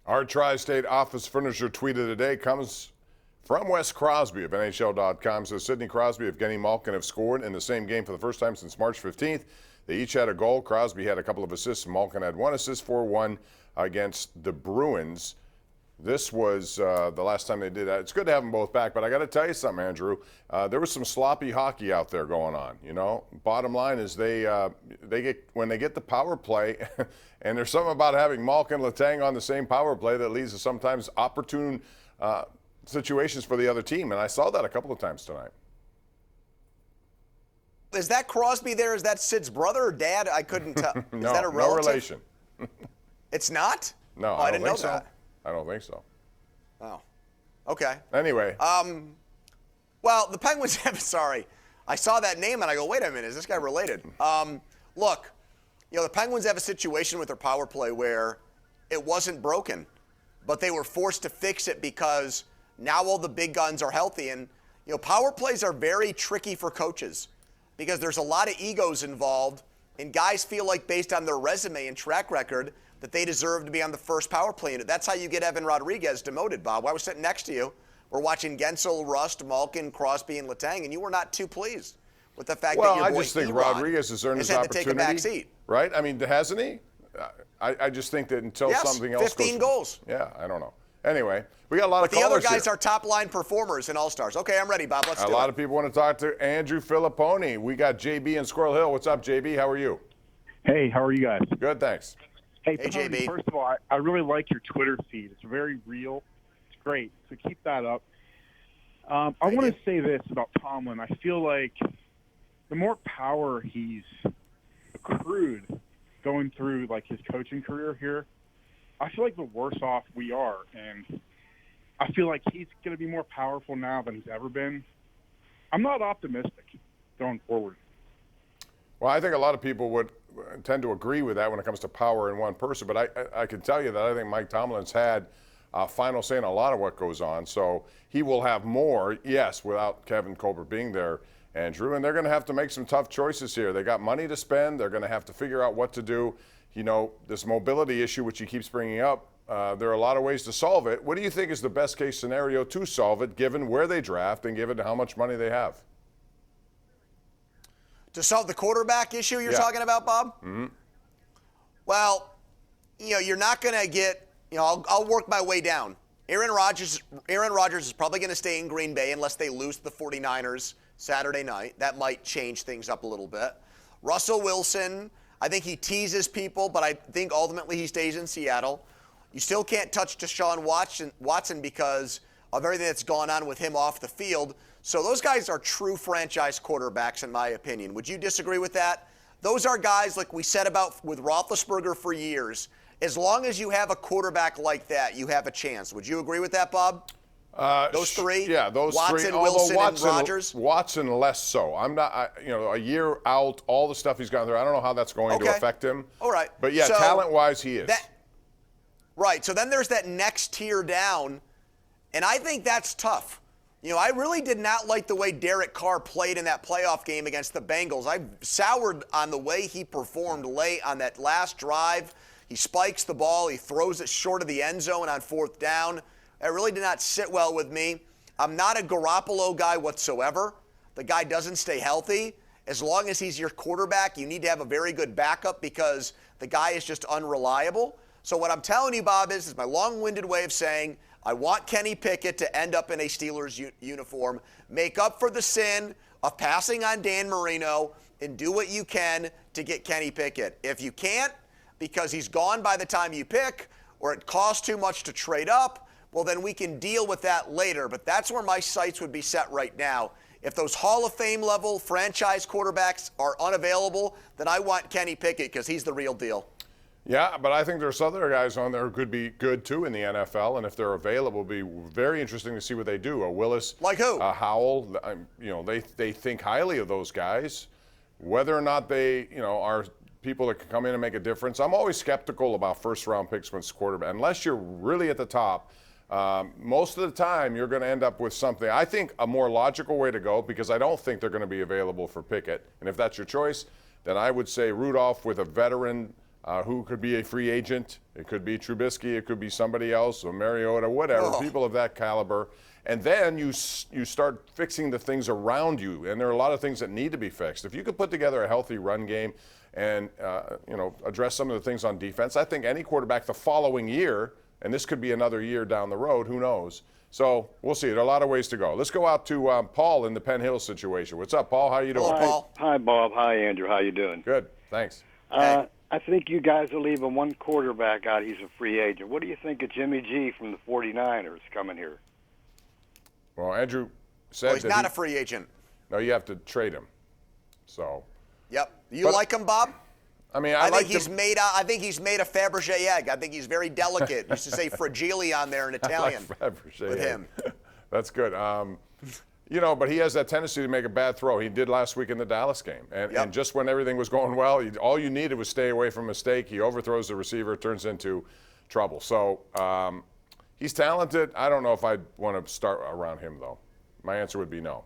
Our Tri-State Office Furniture tweet of the day comes from Wes Crosby of NHL.com. Says Sidney Crosby and Evgeny Malkin have scored in the same game for the first time since March 15th. They each had a goal. Crosby had a couple of assists. Malkin had one assist, 4-1 against the Bruins. This was the last time they did that. It's good to have them both back, but I got to tell you something, Andrew. There was some sloppy hockey out there going on. You know, bottom line is they get when they get the power play, and there's something about having Malkin and Letang on the same power play that leads to sometimes opportune situations for the other team, and I saw that a couple of times tonight. Is that Crosby there? Is that Sid's brother or dad? I couldn't tell. Is No, that a relative? no relation. It's not? No, I didn't know so. that. I don't think so. Oh, okay. Anyway. Well, the Penguins have, sorry, I saw that name and I go, wait a minute, is this guy related? Look, you know, the Penguins have a situation with their power play where it wasn't broken, but they were forced to fix it because now all the big guns are healthy. And, you know, power plays are very tricky for coaches because there's a lot of egos involved, and guys feel like based on their resume and track record that they deserve to be on the first power play unit. That's how you get Evan Rodriguez demoted, Bob. I was sitting next to you. We're watching Gensel, Rust, Malkin, Crosby, and Letang, and you were not too pleased with the fact that your boy I just think Rodriguez has earned his had opportunity. to take a back seat. Right? I mean, hasn't he? I just think that until something else 15 goals. Yeah, I don't know. Anyway, we got a lot of The other callers guys here. are top-line performers and all-stars. Okay, I'm ready, Bob. Let's do it. A lot of people want to talk to Andrew Fillipponi. We got JB in Squirrel Hill. What's up, JB? How are you? Hey, how are you guys? Good, thanks. Hey, JB. First of all, I really like your Twitter feed. It's very real. It's great. So keep that up. I want to say this about Tomlin. I feel like the more power he's accrued going through like his coaching career here, I feel like the worse off we are. And I feel like he's going to be more powerful now than he's ever been. I'm not optimistic going forward. Well, I think a lot of people would tend to agree with that when it comes to power in one person. But I can tell you that I think Mike Tomlin's had a final say in a lot of what goes on. So he will have more, yes, without Kevin Colbert being there, Andrew. And they're going to have to make some tough choices here. They got money to spend. They're going to have to figure out what to do. You know, this mobility issue, which he keeps bringing up, there are a lot of ways to solve it. What do you think is the best case scenario to solve it, given where they draft and given how much money they have? To solve the quarterback issue you're talking about, Bob? Mm-hmm. Well, you know, you're not going to get, you know, I'll work my way down. Aaron Rodgers is probably going to stay in Green Bay unless they lose to the 49ers Saturday night. That might change things up a little bit. Russell Wilson, I think he teases people, but I think ultimately he stays in Seattle. You still can't touch Deshaun Watson because of everything that's gone on with him off the field. So those guys are true franchise quarterbacks, in my opinion. Would you disagree with that? Those are guys, like we said about with Roethlisberger for years. As long as you have a quarterback like that, you have a chance. Would you agree with that, Bob? Those three? Yeah, those Watson, three. Wilson, Although and Rodgers? Watson less so. I'm not, you know, a year out, all the stuff he's gone through, I don't know how that's going to affect him. All right. But yeah, So talent-wise, he is. Right. So then there's that next tier down, and I think that's tough. You know, I really did not like the way Derek Carr played in that playoff game against the Bengals. I soured on the way he performed late on that last drive. He spikes the ball. He throws it short of the end zone on fourth down. That really did not sit well with me. I'm not a Garoppolo guy whatsoever. The guy doesn't stay healthy. As long as he's your quarterback, you need to have a very good backup because the guy is just unreliable. So what I'm telling you, Bob, is my long-winded way of saying I want Kenny Pickett to end up in a Steelers uniform, make up for the sin of passing on Dan Marino, and do what you can to get Kenny Pickett. If you can't, because he's gone by the time you pick, or it costs too much to trade up, well, then we can deal with that later. But that's where my sights would be set right now. If those Hall of Fame level franchise quarterbacks are unavailable, then I want Kenny Pickett because he's the real deal. Yeah, but I think there's other guys on there who could be good too in the NFL, and if they're available, it'll be very interesting to see what they do. A Willis, like who? A Howell, you know, they think highly of those guys. Whether or not they, you know, are people that can come in and make a difference. I'm always skeptical about first-round picks when it's quarterback, unless you're really at the top. Most of the time, you're going to end up with something. I think a more logical way to go, because I don't think they're going to be available for Pickett, and if that's your choice, then I would say Rudolph with a veteran who could be a free agent. It could be Trubisky. It could be somebody else, or Mariota, whatever, people of that caliber. And then you start fixing the things around you, and there are a lot of things that need to be fixed. If you could put together a healthy run game and address some of the things on defense, I think any quarterback the following year, and this could be another year down the road, who knows? So we'll see. There are a lot of ways to go. Let's go out to Paul in the Penn Hill situation. What's up, Paul? How you doing? Hello, Paul. Hi, Bob. Hi, Andrew. How you doing? Good, thanks. I think you guys are leaving one quarterback out. He's a free agent. What do you think of Jimmy G from the 49ers coming here? Well, Andrew said he's not a free agent. No, you have to trade him. So. Yep. You like him, Bob? I mean, I think he's made a Fabergé egg. I think he's very delicate. Used to say fragile on there in Italian with him. That's good. But he has that tendency to make a bad throw. He did last week in the Dallas game. And just when everything was going well, all you needed was stay away from a mistake. He overthrows the receiver, turns into trouble. So he's talented. I don't know if I'd want to start around him, though. My answer would be no.